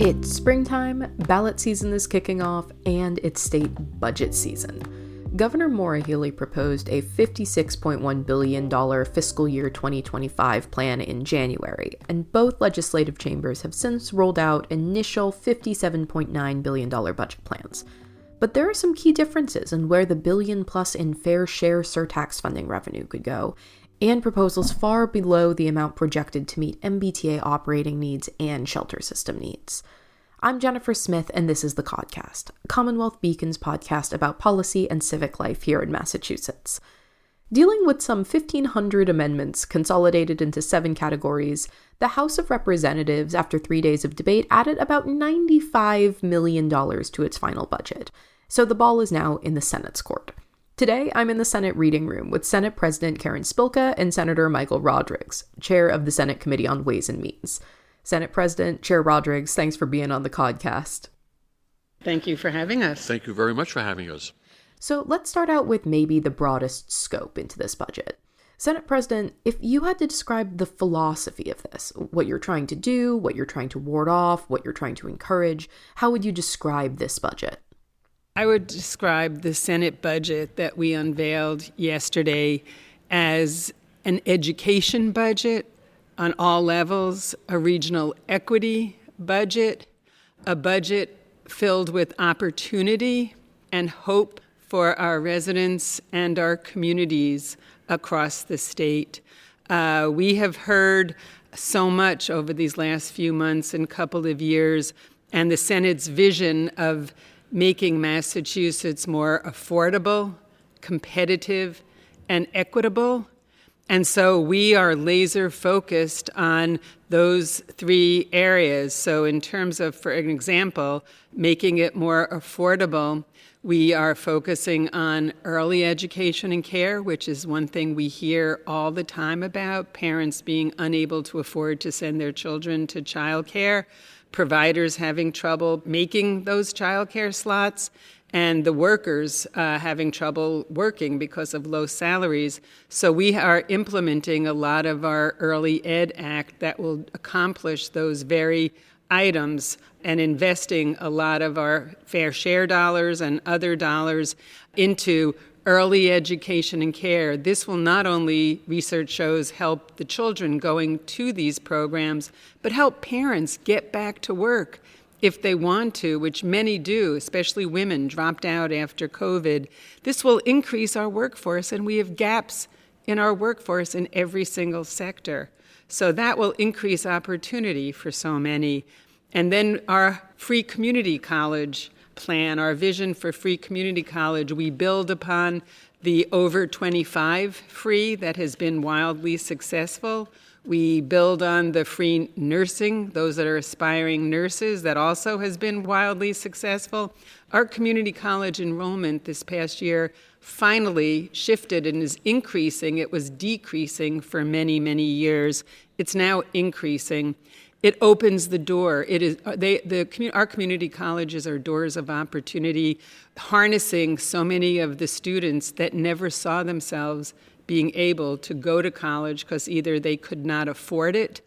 It's springtime, ballot season is kicking off, and it's state budget season. Governor Maura Healey proposed a $56.1 billion fiscal year 2025 plan in January, and both legislative chambers have since rolled out initial $57.9 billion budget plans. But there are some key differences in where the billion-plus in fair share surtax funding revenue could go, and proposals far below the amount projected to meet MBTA operating needs and shelter system needs. I'm Jennifer Smith, and this is the Codcast, Commonwealth Beacon's podcast about policy and civic life here in Massachusetts. Dealing with some 1,500 amendments consolidated into 7 categories, the House of Representatives, after 3 days of debate, added about $95 million to its final budget. So the ball is now in the Senate's court. Today, I'm in the Senate reading room with Senate President Karen Spilka and Senator Michael Rodrigues, chair of the Senate Committee on Ways and Means. Senate President, Chair Rodrigues, thanks for being on the Codcast. Thank you for having us. Thank you very much for having us. So let's start out with maybe the broadest scope into this budget. Senate President, if you had to describe the philosophy of this, what you're trying to do, what you're trying to ward off, what you're trying to encourage, how would you describe this budget? I would describe the Senate budget that we unveiled yesterday as an education budget on all levels, a regional equity budget, a budget filled with opportunity and hope for our residents and our communities across the state. We have heard so much over these last few months and couple of years, and the Senate's vision of making Massachusetts more affordable, competitive, and equitable. And so we are laser focused on those 3 areas. So in terms of, for an example, making it more affordable, we are focusing on early education and care, which is one thing we hear all the time about, parents being unable to afford to send their children to childcare, providers having trouble making those childcare slots, and the workers having trouble working because of low salaries. So we are implementing a lot of our Early Ed Act that will accomplish those very items and investing a lot of our fair share dollars and other dollars into early education and care. This will not only, research shows, help the children going to these programs, but help parents get back to work if they want to, which many do, especially women dropped out after COVID. This will increase our workforce, and we have gaps in our workforce in every single sector. So that will increase opportunity for so many. And then our free community college plan, our vision for free community college, we build upon the over 25 free that has been wildly successful. We build on the free nursing, those that are aspiring nurses, that also has been wildly successful. Our community college enrollment this past year finally shifted and is increasing. It was decreasing for many, many years. It's now increasing. It opens the door. Our community colleges are doors of opportunity, harnessing so many of the students that never saw themselves being able to go to college because either they could not afford it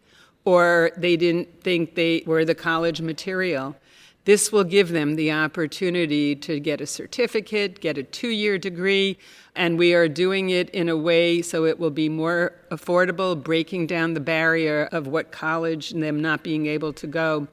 or they didn't think they were the college material. This will give them the opportunity to get a certificate, get a 2-year degree, and we are doing it in a way so it will be more affordable, breaking down the barrier of what college and them not being able to go.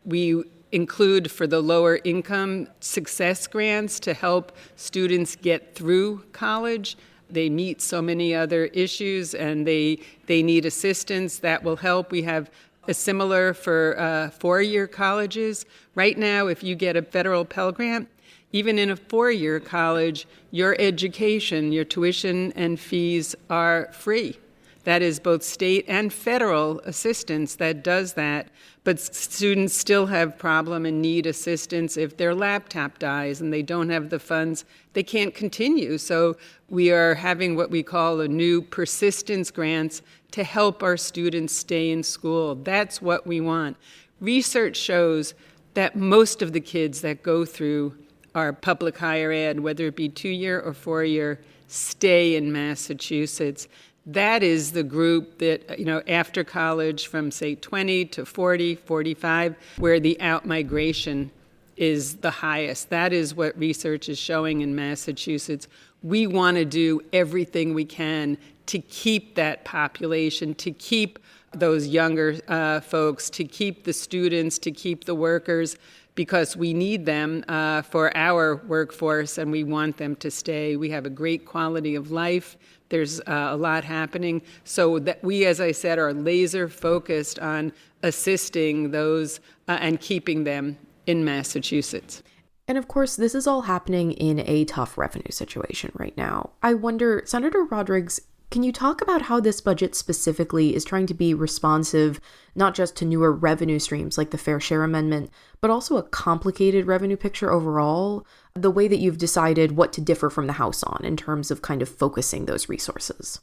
We include for the lower income success grants to help students get through college. They meet so many other issues and they need assistance that will help. We have a similar for 4-year colleges. Right now, if you get a federal Pell Grant, even in a 4-year college, your education, your tuition and fees are free. That is both state and federal assistance that does that. But students still have problem and need assistance if their laptop dies and they don't have the funds, they can't continue. So we are having what we call a new persistence grants to help our students stay in school. That's what we want. Research shows that most of the kids that go through our public higher ed, whether it be 2-year or 4-year, stay in Massachusetts. that is the group that, after college from, say, 20 to 40, 45, where the out-migration is the highest. That is what research is showing in Massachusetts. We want to do everything we can to keep that population, to keep those younger folks, to keep the students, to keep the workers, because we need them for our workforce and we want them to stay. We have a great quality of life. There's a lot happening. So that we, as I said, are laser focused on assisting those and keeping them in Massachusetts. And of course, this is all happening in a tough revenue situation right now. I wonder, Senator Rodrigues, can you talk about how this budget specifically is trying to be responsive, not just to newer revenue streams like the Fair Share Amendment, but also a complicated revenue picture overall, the way that you've decided what to differ from the House on in terms of kind of focusing those resources?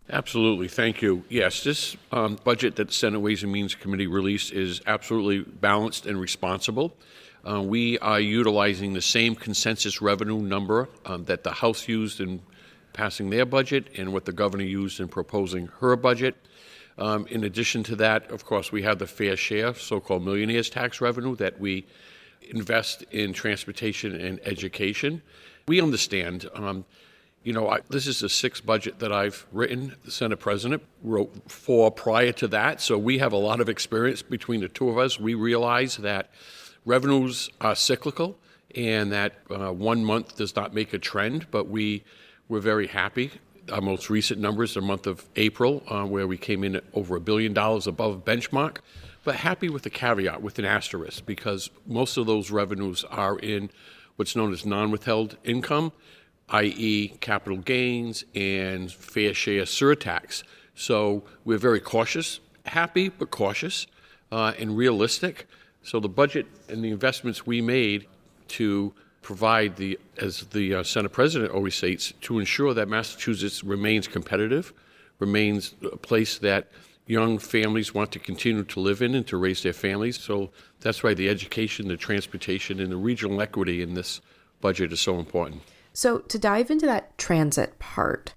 Absolutely. Thank you. Yes, this budget that the Senate Ways and Means Committee released is absolutely balanced and responsible. We are utilizing the same consensus revenue number that the House used in passing their budget and what the governor used in proposing her budget. In addition to that, of course, we have the fair share, so-called millionaires tax revenue that we invest in transportation and education. We understand, this is the sixth budget that I've written. The Senate President wrote 4 prior to that, so we have a lot of experience between the two of us. We realize that revenues are cyclical and that 1 month does not make a trend, but we're very happy. Our most recent numbers, the month of April, where we came in at over $1 billion above benchmark, but happy with the caveat, with an asterisk, because most of those revenues are in what's known as non-withheld income, i.e. capital gains and fair share surtax. So we're very cautious, happy but cautious, and realistic. So the budget and the investments we made to provide as the Senate President always states, to ensure that Massachusetts remains competitive, remains a place that young families want to continue to live in and to raise their families. So that's why the education, the transportation, and the regional equity in this budget is so important. So to dive into that transit part,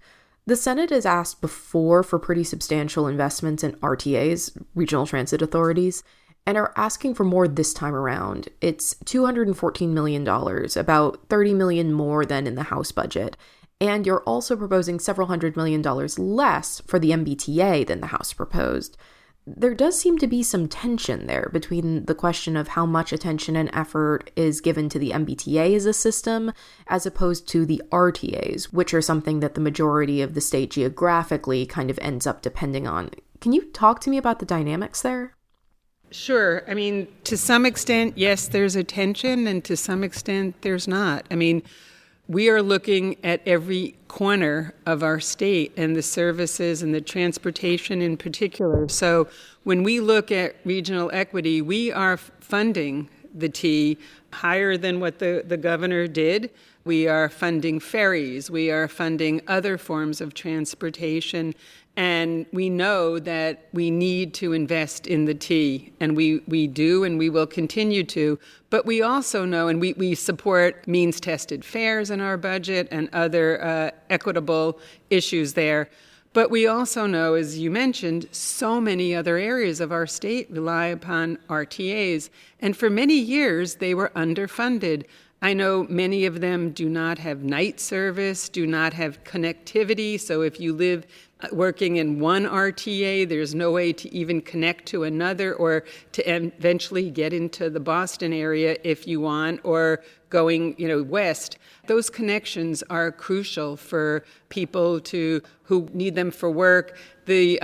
the Senate has asked before for pretty substantial investments in RTAs, regional transit authorities, and are asking for more this time around. It's $214 million, about $30 million more than in the House budget. And you're also proposing several $100 million less for the MBTA than the House proposed. There does seem to be some tension there between the question of how much attention and effort is given to the MBTA as a system, as opposed to the RTAs, which are something that the majority of the state geographically kind of ends up depending on. Can you talk to me about the dynamics there? Sure. I mean, to some extent, yes, there's a tension, and to some extent, there's not. I mean, we are looking at every corner of our state and the services and the transportation in particular. So when we look at regional equity, we are funding the T higher than what the governor did. We are funding ferries. We are funding other forms of transportation. And we know that we need to invest in the T, and we do, and we will continue to. But we also know, and we support means-tested fares in our budget and other equitable issues there. But we also know, as you mentioned, so many other areas of our state rely upon RTAs. And for many years, they were underfunded. I know many of them do not have night service, do not have connectivity. So if you live working in one RTA, there's no way to even connect to another or to eventually get into the Boston area if you want, or going, west. Those connections are crucial for people who need them for work. The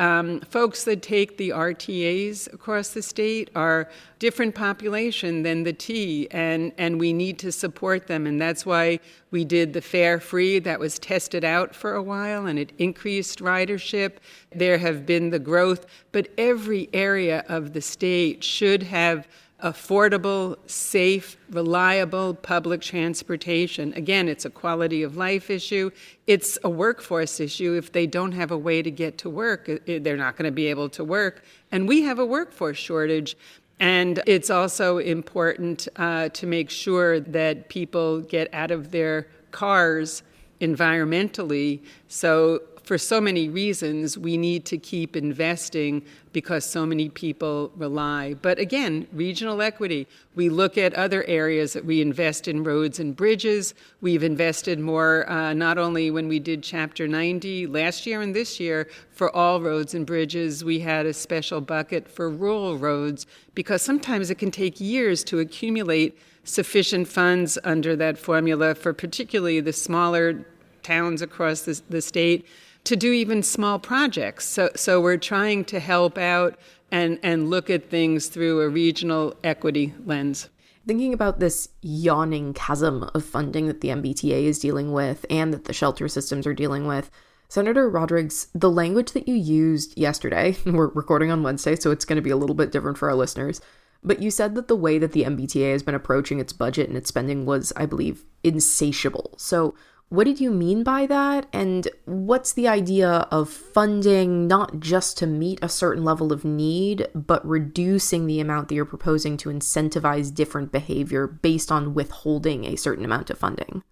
folks that take the RTAs across the state are different population than the T, and we need to support them. And that's why we did the fare free. That was tested out for a while, and it increased ridership. There have been the growth, but every area of the state should have affordable, safe, reliable public transportation. Again, it's a quality of life issue. It's a workforce issue. If they don't have a way to get to work, they're not going to be able to work. And we have a workforce shortage. And it's also important to make sure that people get out of their cars environmentally. So for so many reasons, we need to keep investing because so many people rely. But again, regional equity. We look at other areas that we invest in roads and bridges. We've invested more, not only when we did Chapter 90 last year and this year, for all roads and bridges. We had a special bucket for rural roads because sometimes it can take years to accumulate sufficient funds under that formula for particularly the smaller towns across the state to do even small projects. So we're trying to help out and look at things through a regional equity lens. Thinking about this yawning chasm of funding that the MBTA is dealing with and that the shelter systems are dealing with, Senator Rodrigues, the language that you used yesterday, we're recording on Wednesday, so it's going to be a little bit different for our listeners, but you said that the way that the MBTA has been approaching its budget and its spending was, I believe, insatiable. So what did you mean by that? And what's the idea of funding not just to meet a certain level of need, but reducing the amount that you're proposing to incentivize different behavior based on withholding a certain amount of funding?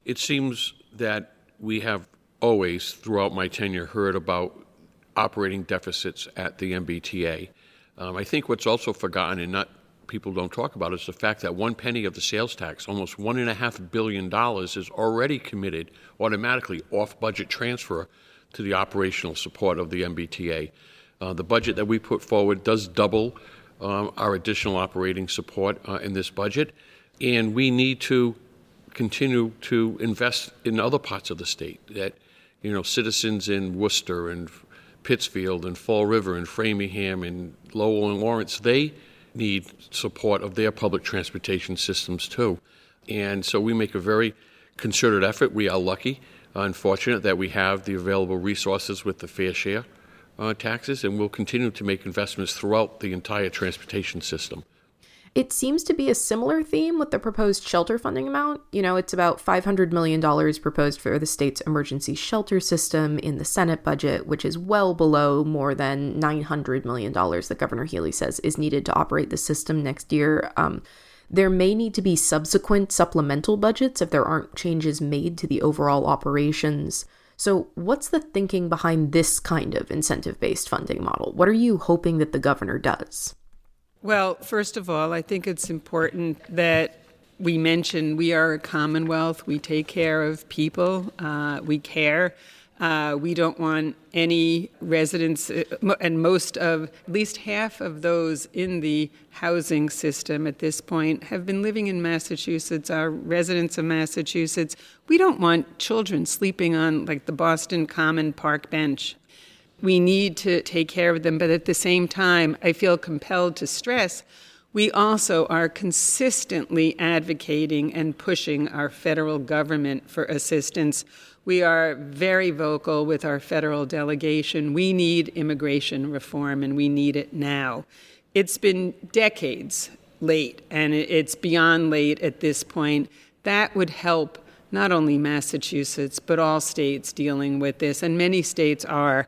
It seems that we have always, throughout my tenure, heard about operating deficits at the MBTA. I think what's also forgotten and not people don't talk about is the fact that 1 penny of the sales tax, almost $1.5 billion, is already committed automatically off-budget transfer to the operational support of the MBTA. The budget that we put forward does double our additional operating support in this budget, and we need to continue to invest in other parts of the state that, citizens in Worcester and Pittsfield and Fall River and Framingham and Lowell and Lawrence, they need support of their public transportation systems too. And so we make a very concerted effort. We are lucky, unfortunate, that we have the available resources with the fair share taxes, and we'll continue to make investments throughout the entire transportation system. It seems to be a similar theme with the proposed shelter funding amount. It's about $500 million proposed for the state's emergency shelter system in the Senate budget, which is well below more than $900 million that Governor Healy says is needed to operate the system next year. There may need to be subsequent supplemental budgets if there aren't changes made to the overall operations. So what's the thinking behind this kind of incentive-based funding model? What are you hoping that the governor does? Well, first of all, I think it's important that we mention we are a Commonwealth. We take care of people. We care. We don't want any residents, and at least half of those in the housing system at this point have been living in Massachusetts, are residents of Massachusetts. We don't want children sleeping on like the Boston Common Park bench. We need to take care of them, but at the same time, I feel compelled to stress, we also are consistently advocating and pushing our federal government for assistance. We are very vocal with our federal delegation. We need immigration reform, and we need it now. It's been decades late, and it's beyond late at this point. That would help not only Massachusetts, but all states dealing with this, and many states are.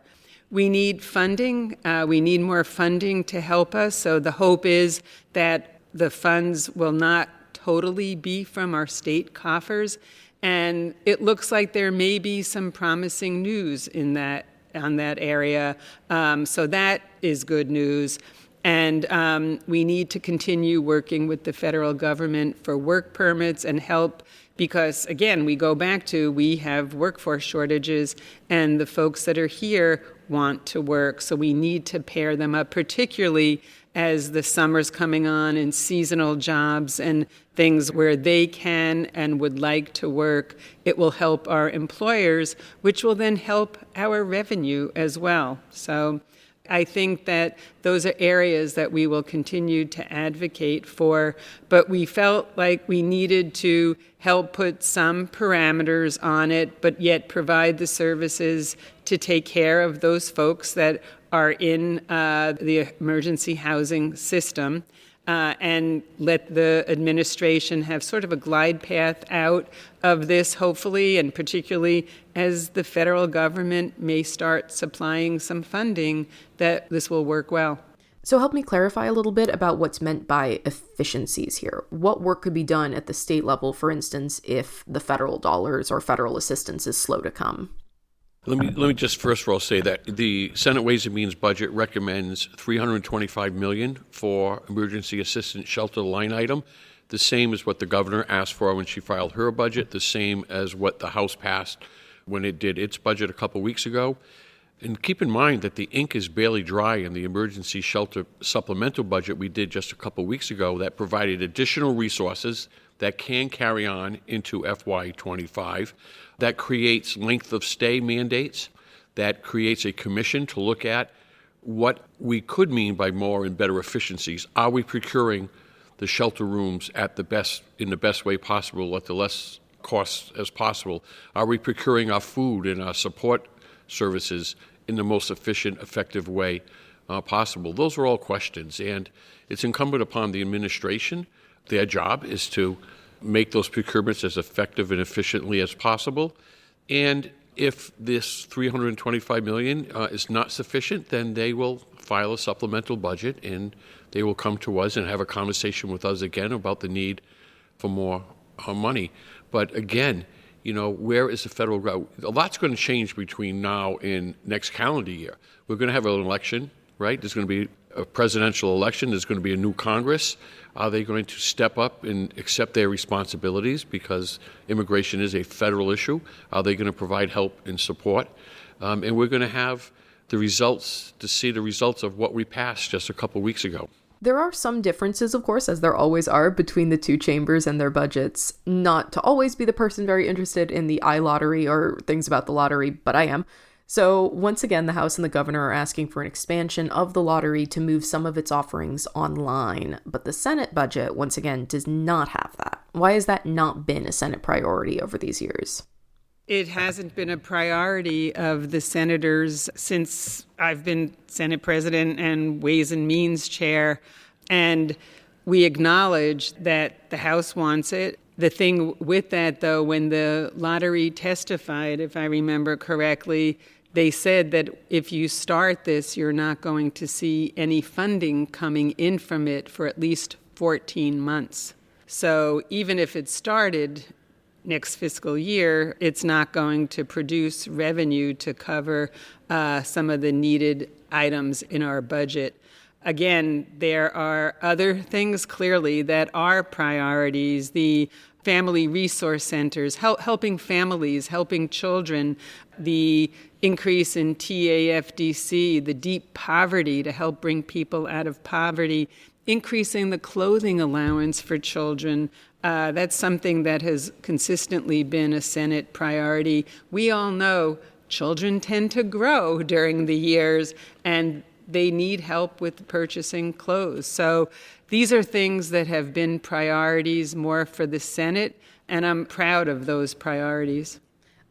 We need funding. We need more funding to help us. So the hope is that the funds will not totally be from our state coffers. And it looks like there may be some promising news on that area. So that is good news. And we need to continue working with the federal government for work permits and help because, again, we go back to we have workforce shortages and the folks that are here want to work. So we need to pair them up, particularly as the summer's coming on and seasonal jobs and things where they can and would like to work. It will help our employers, which will then help our revenue as well. So I think that those are areas that we will continue to advocate for, but we felt like we needed to help put some parameters on it, but yet provide the services to take care of those folks that are in the emergency housing system. And let the administration have sort of a glide path out of this, hopefully, and particularly as the federal government may start supplying some funding, that this will work well. So help me clarify a little bit about what's meant by efficiencies here. What work could be done at the state level, for instance, if the federal dollars or federal assistance is slow to come? Let me just first of all say that the Senate Ways and Means budget recommends $325 million for emergency assistance shelter line item, the same as what the governor asked for when she filed her budget, the same as what the House passed when it did its budget a couple weeks ago. And keep in mind that the ink is barely dry in the emergency shelter supplemental budget we did just a couple weeks ago that provided additional resources that can carry on into FY25, that creates length of stay mandates, that creates a commission to look at what we could mean by more and better efficiencies. Are we procuring the shelter rooms in the best way possible at the less cost as possible? Are we procuring our food and our support services in the most efficient, effective way possible? Those are all questions, and it's incumbent upon the administration. Their job is to make those procurements as effective and efficiently as possible. And if this $325 million is not sufficient, then they will file a supplemental budget and they will come to us and have a conversation with us again about the need for more money. But again, where is the federal government? A lot's going to change between now and next calendar year. We're going to have an election, right? There's going to be a presidential election. There's going to be a new Congress. Are they going to step up and accept their responsibilities because immigration is a federal issue? Are they going to provide help and support? And we're going to have the results of what we passed just a couple weeks ago. There are some differences, of course, as there always are, between the two chambers and their budgets. Not to always be the person very interested in the iLottery or things about the lottery, but I am. So once again, the House and the governor are asking for an expansion of the lottery to move some of its offerings online. But the Senate budget, once again, does not have that. Why has that not been a Senate priority over these years? It hasn't been a priority of the senators since I've been Senate President and Ways and Means Chair. And we acknowledge that the House wants it. The thing with that, though, when the lottery testified, if I remember correctly, they said that if you start this, you're not going to see any funding coming in from it for at least 14 months. So even if it started next fiscal year, it's not going to produce revenue to cover some of the needed items in our budget. Again, there are other things clearly that are priorities. The family resource centers, helping families, helping children, the increase in TAFDC, the deep poverty to help bring people out of poverty, increasing the clothing allowance for children. That's something that has consistently been a Senate priority. We all know children tend to grow during the years, and they need help with purchasing clothes. So these are things that have been priorities more for the Senate, and I'm proud of those priorities.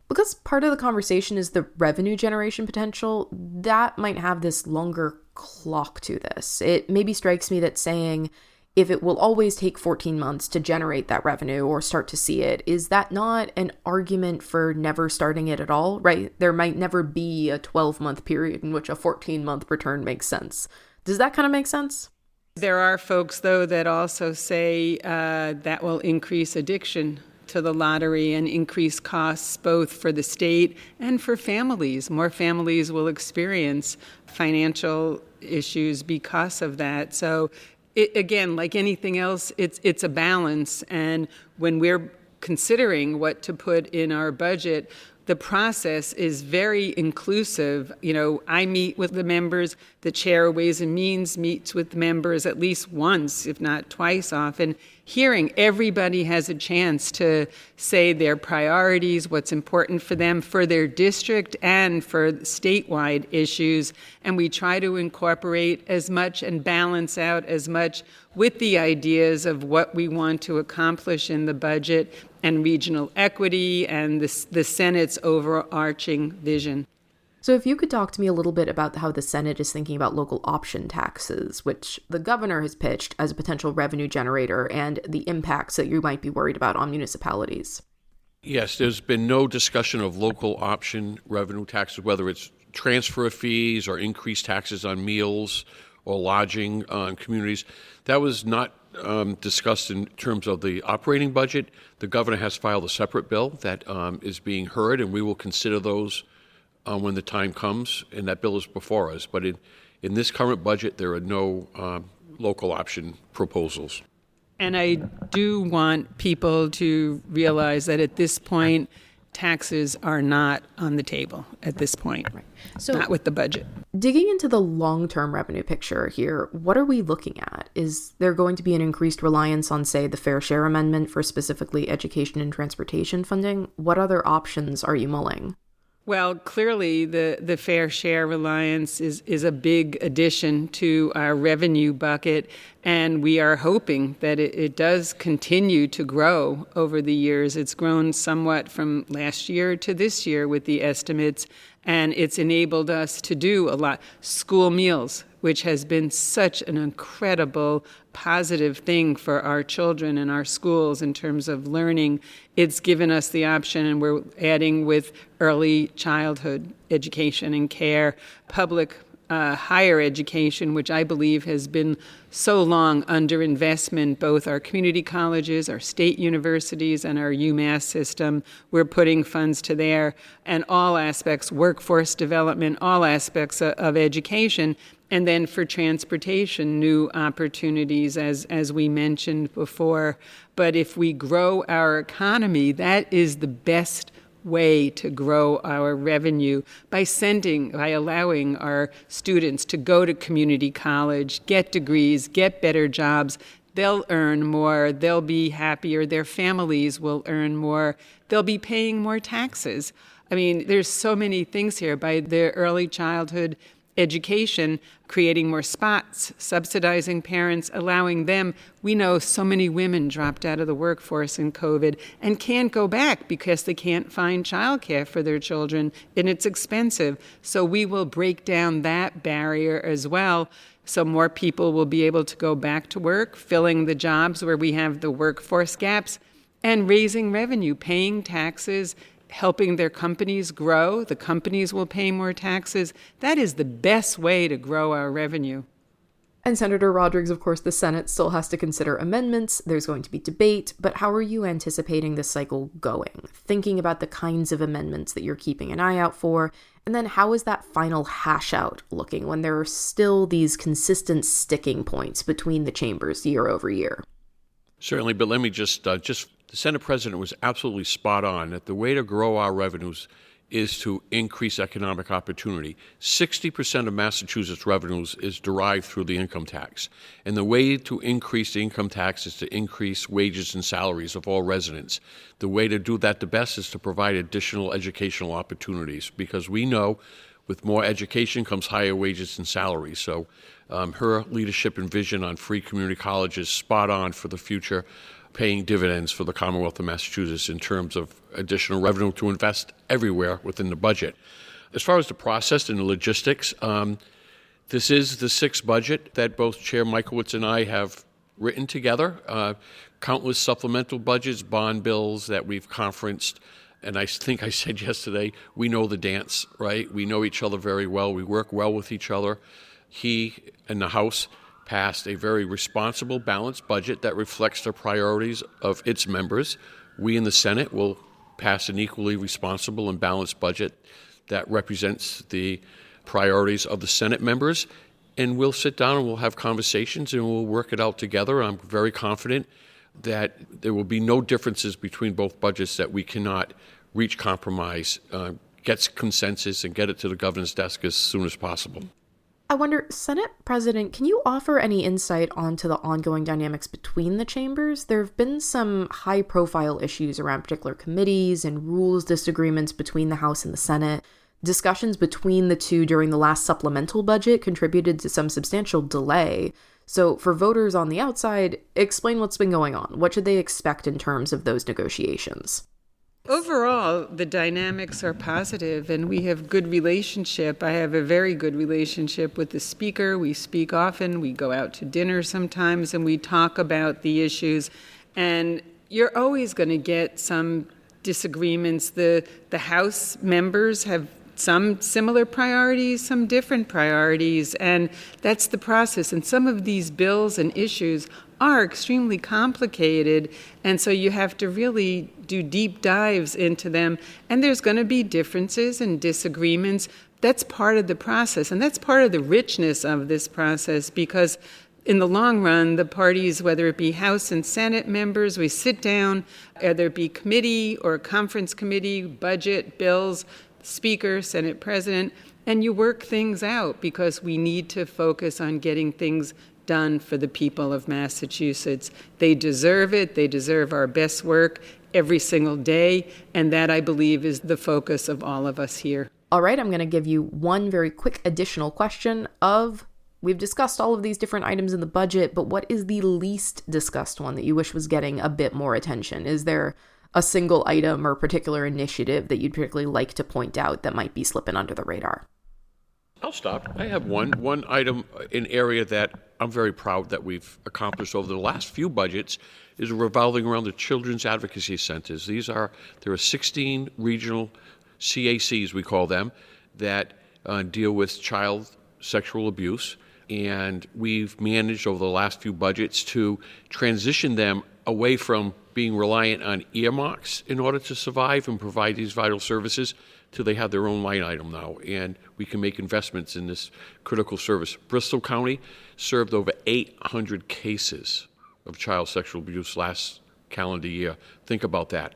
Because part of the conversation is the revenue generation potential, that might have this longer clock to this. It maybe strikes me that saying if it will always take 14 months to generate that revenue or start to see it, is that not an argument for never starting it at all, right? There might never be a 12-month period in which a 14-month return makes sense. Does that kind of make sense? There are folks, though, that also say that will increase addiction to the lottery and increase costs both for the state and for families. More families will experience financial issues because of that. So again, like anything else, it's a balance. And when we're considering what to put in our budget, the process is very inclusive. I meet with the members. The chair of Ways and Means meets with members at least once, if not twice often. Hearing everybody has a chance to say their priorities, what's important for them, for their district and for statewide issues. And we try to incorporate as much and balance out as much with the ideas of what we want to accomplish in the budget and regional equity and the Senate's overarching vision. So if you could talk to me a little bit about how the Senate is thinking about local option taxes, which the governor has pitched as a potential revenue generator, and the impacts that you might be worried about on municipalities. Yes, there's been no discussion of local option revenue taxes, whether it's transfer fees or increased taxes on meals or lodging on communities. That was not discussed in terms of the operating budget. The governor has filed a separate bill that is being heard, and we will consider those when the time comes, and that bill is before us. But in this current budget, there are no local option proposals. And I do want people to realize that at this point, taxes are not on the table at this point. Right. So, not with the budget. Digging into the long-term revenue picture here, what are we looking at? Is there going to be an increased reliance on, say, the Fair Share Amendment for specifically education and transportation funding? What other options are you mulling? Well, clearly the fair share reliance is a big addition to our revenue bucket, and we are hoping that it does continue to grow over the years. It's grown somewhat from last year to this year with the estimates, and it's enabled us to do a lot. School meals, which has been such an incredible positive thing for our children and our schools in terms of learning. It's given us the option, and we're adding with early childhood education and care, public higher education, which I believe has been so long underinvestment, both our community colleges, our state universities, and our UMass system. We're putting funds to there, and all aspects, workforce development, all aspects of education. And then for transportation, new opportunities, as we mentioned before. But if we grow our economy, that is the best way to grow our revenue by allowing our students to go to community college, get degrees, get better jobs. They'll earn more, they'll be happier, their families will earn more, they'll be paying more taxes. I mean, there's so many things here. By the early childhood education, creating more spots, subsidizing parents, allowing them. We know so many women dropped out of the workforce in COVID and can't go back because they can't find childcare for their children, and it's expensive. So we will break down that barrier as well. So more people will be able to go back to work, filling the jobs where we have the workforce gaps, and raising revenue, paying taxes, helping their companies grow. The companies will pay more taxes. That is the best way to grow our revenue. And Senator Rodrigues, of course, the Senate still has to consider amendments. There's going to be debate, but how are you anticipating this cycle going? Thinking about the kinds of amendments that you're keeping an eye out for, and then how is that final hash out looking when there are still these consistent sticking points between the chambers year over year? Certainly, but let me just the Senate President was absolutely spot on that the way to grow our revenues is to increase economic opportunity. 60% of Massachusetts revenues is derived through the income tax. And the way to increase the income tax is to increase wages and salaries of all residents. The way to do that the best is to provide additional educational opportunities, because we know with more education comes higher wages and salaries. So her leadership and vision on free community colleges spot on for the future, paying dividends for the Commonwealth of Massachusetts in terms of additional revenue to invest everywhere within the budget. As far as the process and the logistics, this is the sixth budget that both Chair Michaelwitz and I have written together. Countless supplemental budgets, bond bills that we've conferenced. And I think I said yesterday, we know the dance, right? We know each other very well. We work well with each other. He and the House passed a very responsible, balanced budget that reflects the priorities of its members. We in the Senate will pass an equally responsible and balanced budget that represents the priorities of the Senate members. And we'll sit down and we'll have conversations and we'll work it out together. I'm very confident that there will be no differences between both budgets, that we cannot reach compromise, get consensus, and get it to the governor's desk as soon as possible. I wonder, Senate President, can you offer any insight onto the ongoing dynamics between the chambers? There have been some high-profile issues around particular committees and rules disagreements between the House and the Senate. Discussions between the two during the last supplemental budget contributed to some substantial delay. So for voters on the outside, explain what's been going on. What should they expect in terms of those negotiations? Overall, the dynamics are positive, and we have good relationship. I have a very good relationship with the Speaker. We speak often. We go out to dinner sometimes, and we talk about the issues. And you're always going to get some disagreements. The House members have some similar priorities, some different priorities, and that's the process. And some of these bills and issues are extremely complicated, and so you have to really do deep dives into them, and there's going to be differences and disagreements. That's part of the process, and that's part of the richness of this process, because in the long run, the parties, whether it be House and Senate members, we sit down, whether it be committee or conference committee, budget, bills, Speaker, Senate President, and you work things out, because we need to focus on getting things done for the people of Massachusetts. They deserve it. They deserve our best work every single day, and that, I believe, is the focus of all of us here. All right, I'm going to give you one very quick additional question of, we've discussed all of these different items in the budget, but what is the least discussed one that you wish was getting a bit more attention? Is there a single item or particular initiative that you'd particularly like to point out that might be slipping under the radar? I'll stop. I have one item, an area that I'm very proud that we've accomplished over the last few budgets, is revolving around the Children's Advocacy Centers. There are 16 regional CACs, we call them, that deal with child sexual abuse. And we've managed over the last few budgets to transition them away from being reliant on earmarks in order to survive and provide these vital services till they have their own line item now. And we can make investments in this critical service. Bristol County served over 800 cases of child sexual abuse last calendar year. Think about that.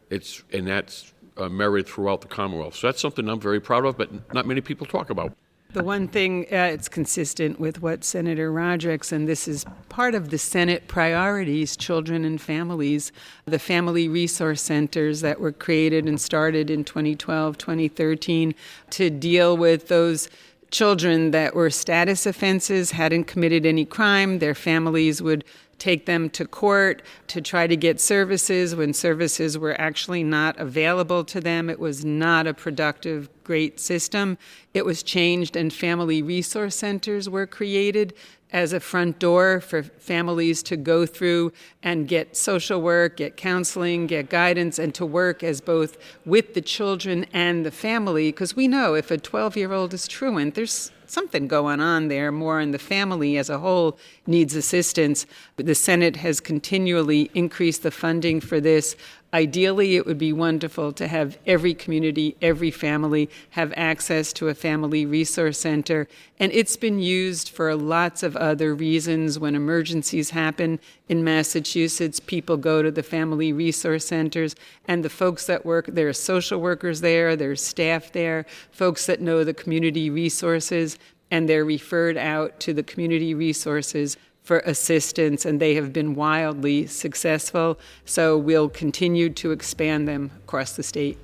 That's mirrored throughout the Commonwealth. So that's something I'm very proud of, but not many people talk about. The one thing, it's consistent with what Senator Rodrigues, and this is part of the Senate priorities, children and families, the family resource centers that were created and started in 2012, 2013 to deal with those children that were status offenses, hadn't committed any crime. Their families would take them to court to try to get services when services were actually not available to them. It was not a productive, great system. It was changed, and family resource centers were created as a front door for families to go through and get social work, get counseling, get guidance, and to work as both with the children and the family. Because we know if a 12-year-old is truant, there's something going on there more, and the family as a whole needs assistance. The Senate has continually increased the funding for this. Ideally, it would be wonderful to have every community, every family have access to a family resource center. And it's been used for lots of other reasons. When emergencies happen in Massachusetts, people go to the family resource centers, and the folks that work, there are social workers there, there's staff there, folks that know the community resources, and they're referred out to the community resources for assistance, and they have been wildly successful. So we'll continue to expand them across the state.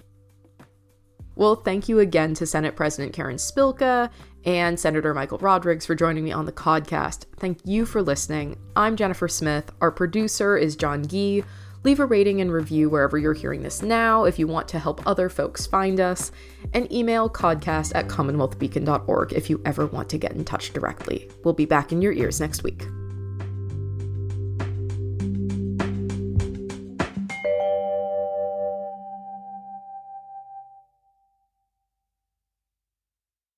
Well, thank you again to Senate President Karen Spilka and Senator Michael Rodrigues for joining me on the Codcast. Thank you for listening. I'm Jennifer Smith. Our producer is John Gee. Leave a rating and review wherever you're hearing this now if you want to help other folks find us, and email codcast@commonwealthbeacon.org if you ever want to get in touch directly. We'll be back in your ears next week.